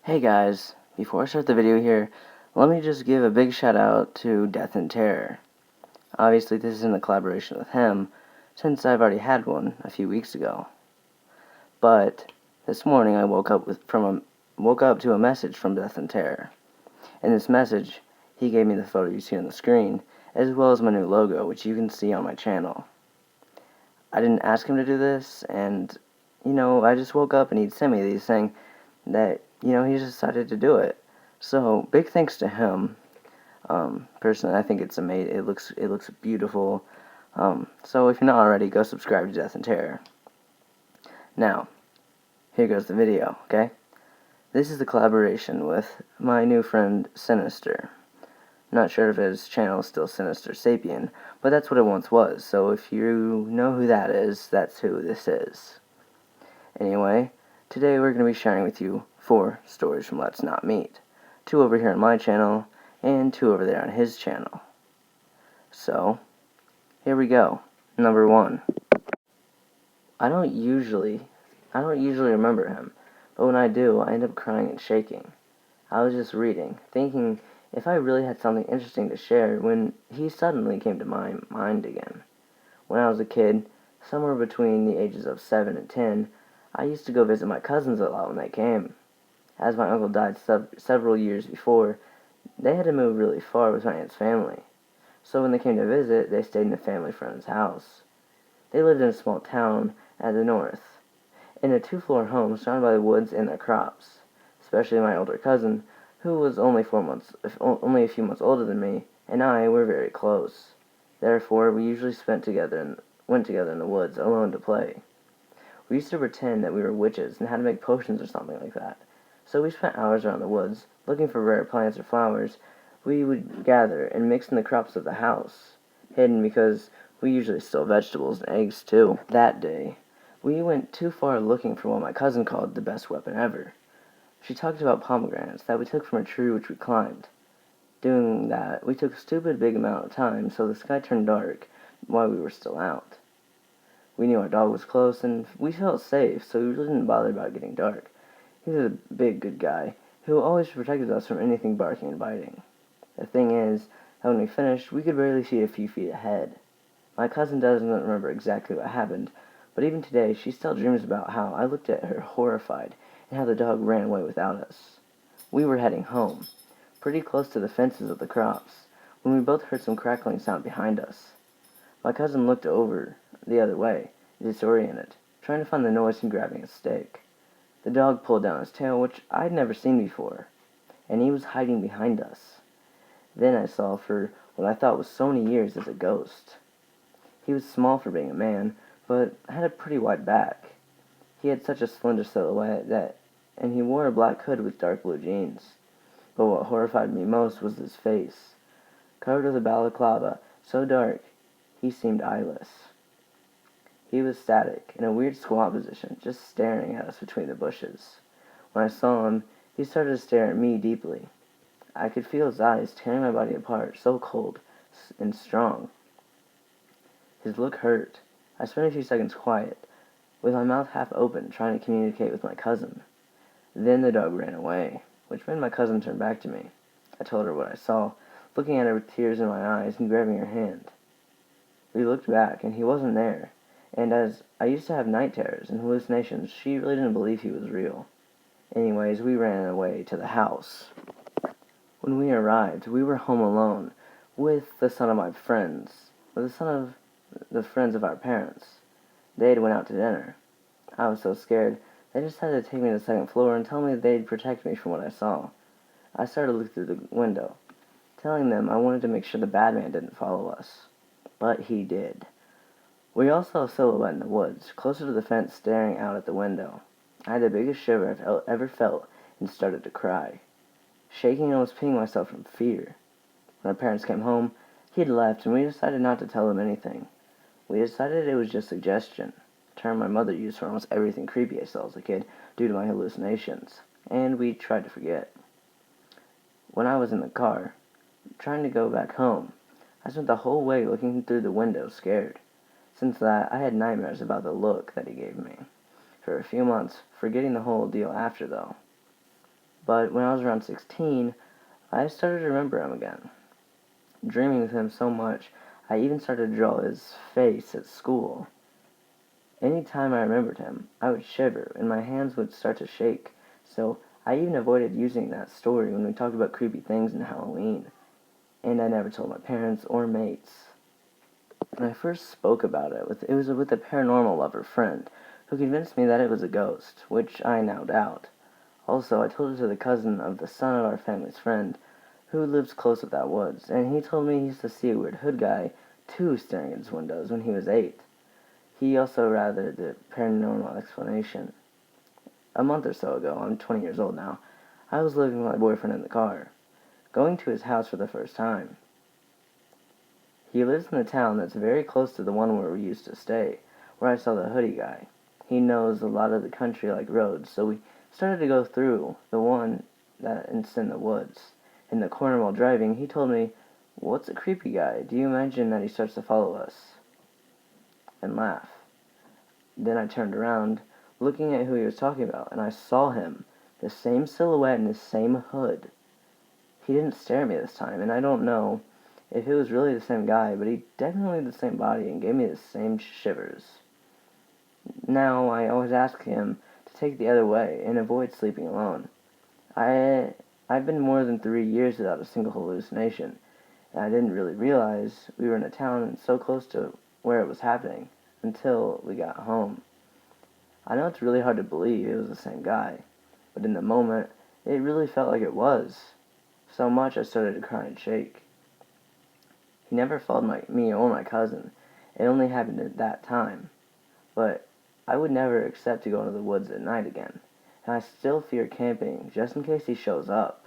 Hey guys, before I start the video here, let me just give a big shout out to Death and Terror. Obviously this is in a collaboration with him, since I've already had one a few weeks ago. But this morning I woke up to a message from Death and Terror. In this message, he gave me the photo you see on the screen, as well as my new logo, which you can see on my channel. I didn't ask him to do this, and I just woke up and he'd sent me these saying that he just decided to do it. So big thanks to him. Personally, I think it's amazing. It looks beautiful. So if you're not already, go subscribe to Death and Terror. Now, here goes the video. Okay, this is the collaboration with my new friend Sinister. Not sure if his channel is still Sinister Sapien, but that's what it once was. So if you know who that is, that's who this is. Anyway, today we're going to be sharing with you 4 stories from Let's Not Meet. 2 over here on my channel, and 2 over there on his channel. So, here we go. Number 1. I don't usually remember him, but when I do, I end up crying and shaking. I was just reading, thinking if I really had something interesting to share when he suddenly came to my mind again. When I was a kid, somewhere between the ages of 7 and 10, I used to go visit my cousins a lot when they came. As my uncle died several years before, they had to move really far with my aunt's family. So when they came to visit, they stayed in a family friend's house. They lived in a small town at the north, in a 2-floor home surrounded by the woods and their crops. Especially my older cousin, who was only a few months older than me, and I were very close. Therefore, we usually went together in the woods alone to play. We used to pretend that we were witches and had to make potions or something like that. So we spent hours around the woods, looking for rare plants or flowers we would gather and mix in the crops of the house, hidden because we usually stole vegetables and eggs too. That day, we went too far looking for what my cousin called the best weapon ever. She talked about pomegranates that we took from a tree which we climbed. Doing that, we took a stupid big amount of time, so the sky turned dark while we were still out. We knew our dog was close, and we felt safe, so we really didn't bother about getting dark. He was a big, good guy, who always protected us from anything barking and biting. The thing is, that when we finished, we could barely see a few feet ahead. My cousin doesn't remember exactly what happened, but even today, she still dreams about how I looked at her horrified, and how the dog ran away without us. We were heading home, pretty close to the fences of the crops, when we both heard some crackling sound behind us. My cousin looked over the other way, disoriented, trying to find the noise and grabbing a stake. The dog pulled down his tail, which I'd never seen before, and he was hiding behind us. Then I saw for what I thought was so many years as a ghost. He was small for being a man, but had a pretty wide back. He had such a slender silhouette and he wore a black hood with dark blue jeans. But what horrified me most was his face, covered with a balaclava so dark he seemed eyeless. He was static, in a weird squat position, just staring at us between the bushes. When I saw him, he started to stare at me deeply. I could feel his eyes tearing my body apart, so cold and strong. His look hurt. I spent a few seconds quiet, with my mouth half open, trying to communicate with my cousin. Then the dog ran away, which made my cousin turn back to me. I told her what I saw, looking at her with tears in my eyes and grabbing her hand. We looked back, and he wasn't there. And as I used to have night terrors and hallucinations, she really didn't believe he was real. Anyways, we ran away to the house. When we arrived, we were home alone, with the son of my friends, with the son of the friends of our parents. They had went out to dinner. I was so scared, they just had to take me to the 2nd floor and tell me they'd protect me from what I saw. I started to look through the window, telling them I wanted to make sure the bad man didn't follow us. But he did. We all saw a silhouette in the woods, closer to the fence, staring out at the window. I had the biggest shiver I've ever felt and started to cry, shaking and almost peeing myself from fear. When our parents came home, he had left, and we decided not to tell them anything. We decided it was just suggestion, a term my mother used for almost everything creepy I saw as a kid due to my hallucinations, and we tried to forget. When I was in the car, trying to go back home, I spent the whole way looking through the window scared. Since that, I had nightmares about the look that he gave me. For a few months, forgetting the whole deal after, though. But when I was around 16, I started to remember him again, dreaming of him so much I even started to draw his face at school. Any time I remembered him, I would shiver and my hands would start to shake, so I even avoided using that story when we talked about creepy things in Halloween, and I never told my parents or mates. When I first spoke about it was with a paranormal lover friend who convinced me that it was a ghost, which I now doubt. Also, I told it to the cousin of the son of our family's friend, who lives close to that woods, and he told me he used to see a weird hood guy, too, staring at his windows when he was 8. He also rathered the paranormal explanation. A month or so ago, I'm 20 years old now, I was living with my boyfriend in the car, going to his house for the first time. He lives in a town that's very close to the one where we used to stay, where I saw the hoodie guy. He knows a lot of the country-like roads, so we started to go through the one that's in the woods. In the corner while driving, he told me, "What's a creepy guy? Do you imagine that he starts to follow us?" And laugh. Then I turned around, looking at who he was talking about, and I saw him, the same silhouette and the same hood. He didn't stare at me this time, and I don't know if it was really the same guy, but he definitely had the same body and gave me the same shivers. Now I always ask him to take the other way and avoid sleeping alone. I've been more than 3 years without a single hallucination, and I didn't really realize we were in a town and so close to where it was happening until we got home. I know it's really hard to believe it was the same guy, but in the moment, it really felt like it was. So much I started to cry and shake. He never followed me or my cousin. It only happened at that time. But I would never accept to go into the woods at night again, and I still fear camping just in case he shows up.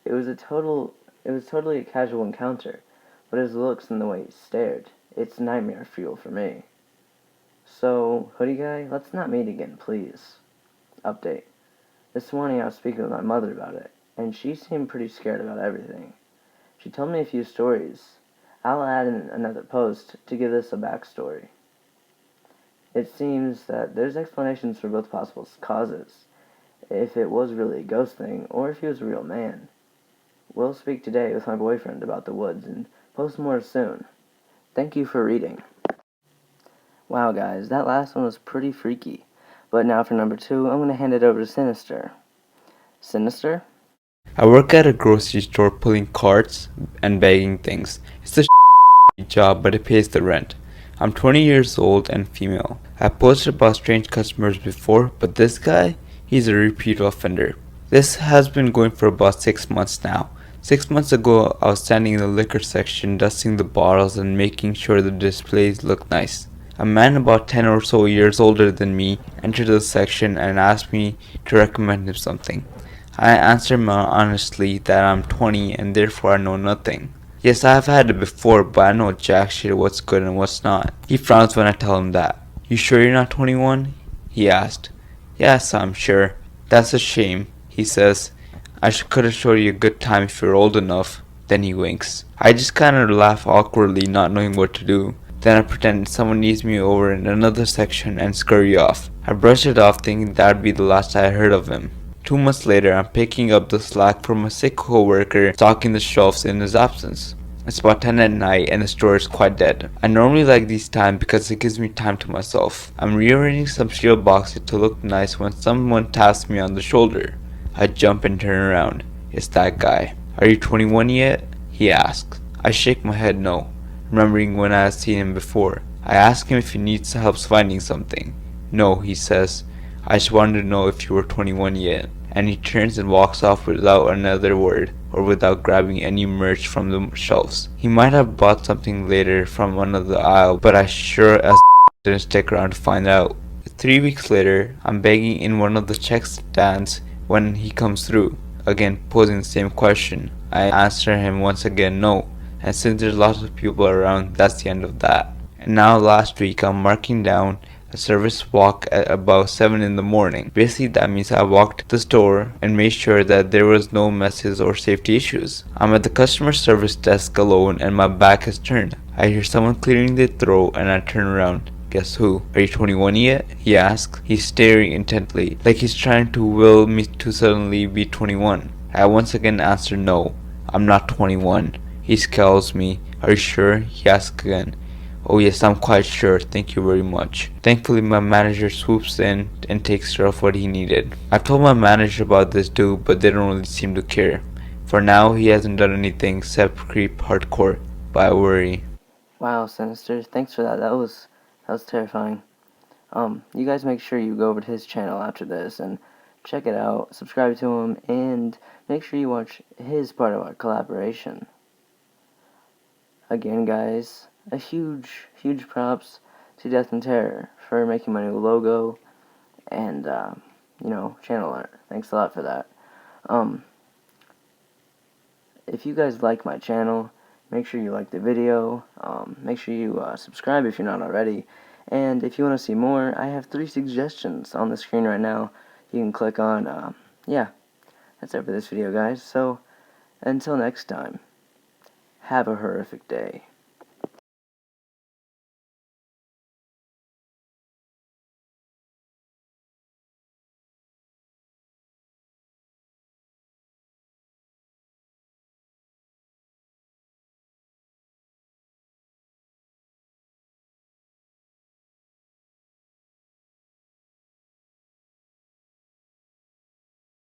It was totally a casual encounter, but his looks and the way he stared, it's nightmare fuel for me. So, hoodie guy, let's not meet again, please. Update. This morning I was speaking with my mother about it, and she seemed pretty scared about everything. She told me a few stories. I'll add in another post to give this a backstory. It seems that there's explanations for both possible causes, if it was really a ghost thing, or if he was a real man. We'll speak today with my boyfriend about the woods, and post more soon. Thank you for reading. Wow guys, that last one was pretty freaky. But now for number 2, I'm going to hand it over to Sinister. Sinister? I work at a grocery store pulling carts and bagging things. It's a job, but it pays the rent. I'm 20 years old and female. I've posted about strange customers before, but this guy, he's a repeat offender. This has been going for about 6 months now. 6 months ago, I was standing in the liquor section dusting the bottles and making sure the displays look nice. A man about 10 or so years older than me entered the section and asked me to recommend him something. I answered him honestly that I'm 20 and therefore I know nothing. Yes, I have had it before, but I know jack shit what's good and what's not. He frowns when I tell him that. "You sure you're not 21? He asked. "Yes, I'm sure." "That's a shame," he says. Could have showed you a good time if you're old enough." Then he winks. I just kinda laugh awkwardly, not knowing what to do. Then I pretend someone needs me over in another section and scurry off. I brush it off thinking that'd be the last I heard of him. 2 months later, I'm picking up the slack from a sick co-worker stocking the shelves in his absence. It's about 10 at night and the store is quite dead. I normally like these times because it gives me time to myself. I'm rearranging some cereal boxes to look nice when someone taps me on the shoulder. I jump and turn around. It's that guy. "Are you 21 yet?" he asks. I shake my head no, remembering when I had seen him before. I ask him if he needs help finding something. "No," he says. "I just wanted to know if you were 21 yet." And he turns and walks off without another word, or without grabbing any merch from the shelves. He might have bought something later from one of the aisle, but I sure as didn't stick around to find out. 3 weeks later, I'm begging in one of the check stands when he comes through, again posing the same question. I answer him once again no, and since there's lots of people around, that's the end of that. And now last week I'm marking down a service walk at about 7 in the morning. Basically that means I walked to the store and made sure that there was no messes or safety issues. I'm at the customer service desk alone and my back is turned. I hear someone clearing their throat and I turn around. Guess who? Are you 21 yet? He asks. He's staring intently, like he's trying to will me to suddenly be 21. I once again answer no. I'm not 21. He scowls me. Are you sure? He asks again. Oh yes, I'm quite sure, thank you very much. Thankfully my manager swoops in and takes care of what he needed. I've told my manager about this dude, but they don't really seem to care. For now, he hasn't done anything except creep hardcore, but I worry. Wow, Sinister, thanks for that. That was terrifying. You guys make sure you go over to his channel after this and check it out, subscribe to him, and make sure you watch his part of our collaboration. Again, guys, a huge props to Death and Terror for making my new logo and, channel art. Thanks a lot for that. If you guys like my channel, make sure you like the video, make sure you subscribe if you're not already, and if you want to see more, I have 3 suggestions on the screen right now you can click on. Yeah, that's it for this video, guys. So, until next time, have a horrific day.